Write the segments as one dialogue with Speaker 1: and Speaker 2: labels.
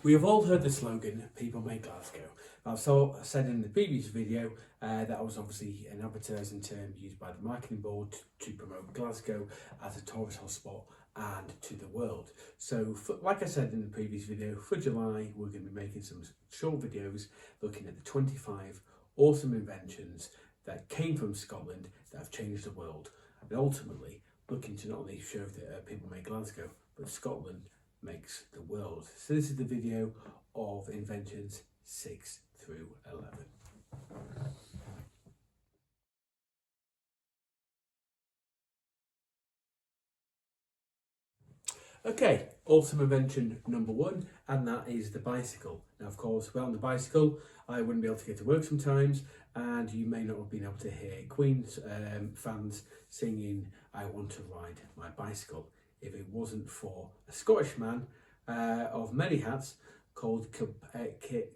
Speaker 1: We have all heard the slogan, people make Glasgow. I've said in the previous video that was obviously an advertising term used by the marketing board to promote Glasgow as a tourist hotspot and to the world. So like I said in the previous video, for July we're going to be making some short videos looking at the 25 awesome inventions that came from Scotland that have changed the world, and ultimately looking to not only show that people make Glasgow, but Scotland makes the world. So this is the video of inventions 6 through 11. Okay, awesome invention number 1, and that is the bicycle. Now, of course, without the bicycle, I wouldn't be able to get to work sometimes, and you may not have been able to hear Queen's fans singing "I Want to Ride My Bicycle" if it wasn't for a Scottish man of many hats called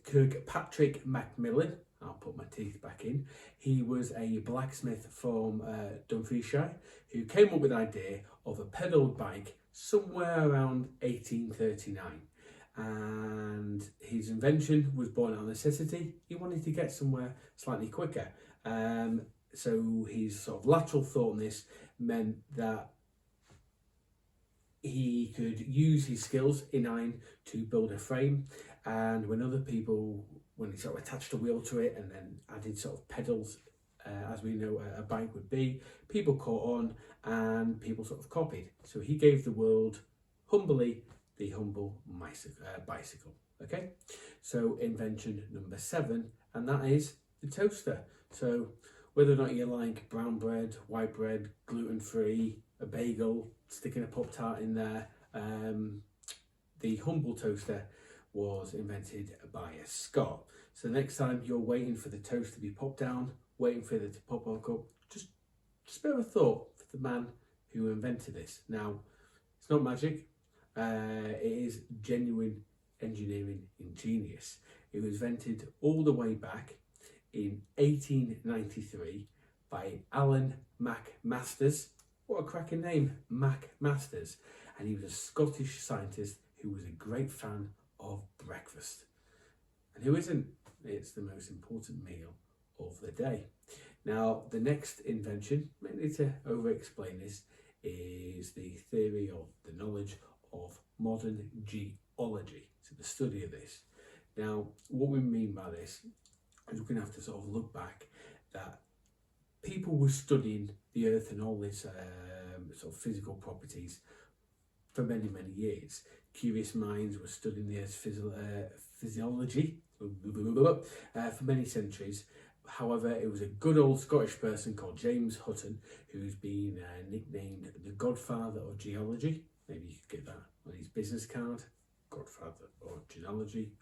Speaker 1: Kirkpatrick Macmillan. I'll put my teeth back in. He was a blacksmith from Dumfriesshire who came up with the idea of a pedalled bike somewhere around 1839, and his invention was born out of necessity. He wanted to get somewhere slightly quicker, so his sort of lateral thought on this meant that he could use his skills in iron to build a frame, and when he sort of attached a wheel to it and then added sort of pedals, as we know a bike would be, people caught on and people sort of copied. So he gave the world, humbly, the humble bicycle. Okay, so invention number 7, and that is the toaster. So whether or not you like brown bread, white bread, gluten-free, a bagel, sticking a Pop-Tart in there, the humble toaster was invented by a Scot. So next time you're waiting for the toast to be popped down, waiting for it to pop up, just spare a thought for the man who invented this. Now, it's not magic. It is genuine engineering ingenious. It was invented all the way back in 1893 by Alan McMasters. What a cracking name, McMasters. And he was a Scottish scientist who was a great fan of breakfast. And who isn't? It's the most important meal of the day. Now, the next invention, I need to over-explain this, is the theory of the knowledge of modern geology, so the study of this. Now, what we mean by this is we're going to have to sort of look back that people were studying the earth and all its sort of physical properties for many, many years. Curious minds were studying the earth's physiology for many centuries. However, it was a good old Scottish person called James Hutton who's been nicknamed the godfather of geology. Maybe you could get that on his business card, godfather of geology.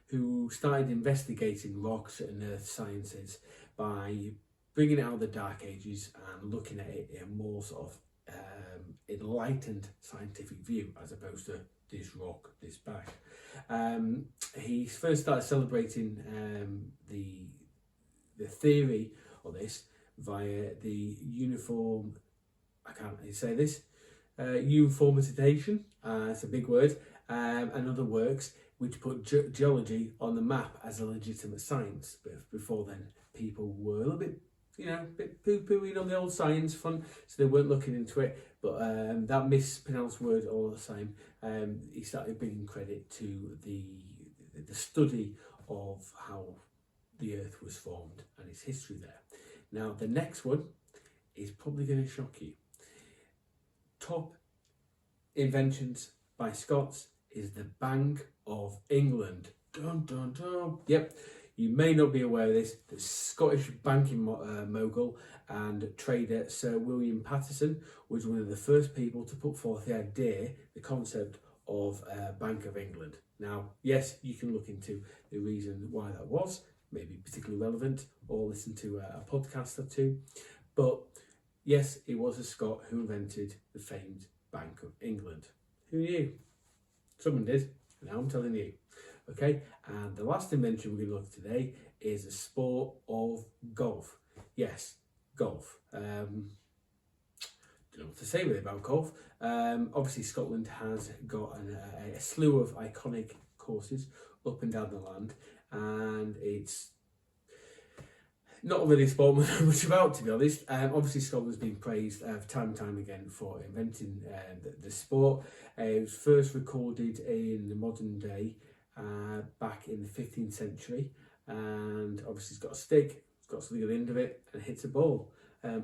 Speaker 1: Who started investigating rocks and earth sciences by bringing it out of the Dark Ages and looking at it in a more sort of enlightened scientific view, as opposed to this rock, this bash. He first started celebrating the theory of this via the uniformitization, it's a big word, and other works which put geology on the map as a legitimate science. But before then, people were a little bit, bit poo-pooing on the old science front, so they weren't looking into it. But that mispronounced word all the same, he started bringing credit to the study of how the earth was formed and its history there. Now, the next one is probably going to shock you. Top inventions by Scots is the Bank of England. Dun, dun, dun. Yep, you may not be aware of this. The Scottish banking mogul and trader Sir William Paterson was one of the first people to put forth the idea, the concept of Bank of England. Now, yes, you can look into the reason why that was, maybe particularly relevant, or listen to a podcast or two. But yes, it was a Scot who invented the famed Bank of England. Who knew? Someone did, and now I'm telling you. Okay, and the last invention we're going to look at today is the sport of golf. Yes, golf. don't know what to say really about golf. Obviously, Scotland has got a slew of iconic courses up and down the land, and it's not really a sport much about, to be honest. Obviously, Scotland's been praised time and time again for inventing the sport. It was first recorded in the modern day back in the 15th century, and obviously it's got a stick, it's got something at the end of it, and it hits a ball.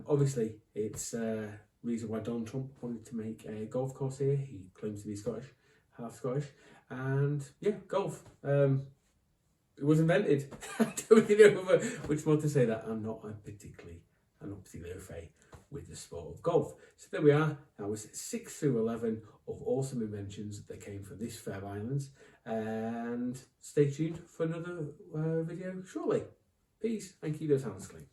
Speaker 1: Obviously, it's reason why Donald Trump wanted to make a golf course here. He claims to be Scottish, half Scottish, and yeah, golf. It was invented. I don't really know which more to say that. I'm not particularly afraid with the sport of golf. So there we are. That was 6 through 11 of awesome inventions that came from this Fair Islands. And stay tuned for another video shortly. Peace and keep those hands clean.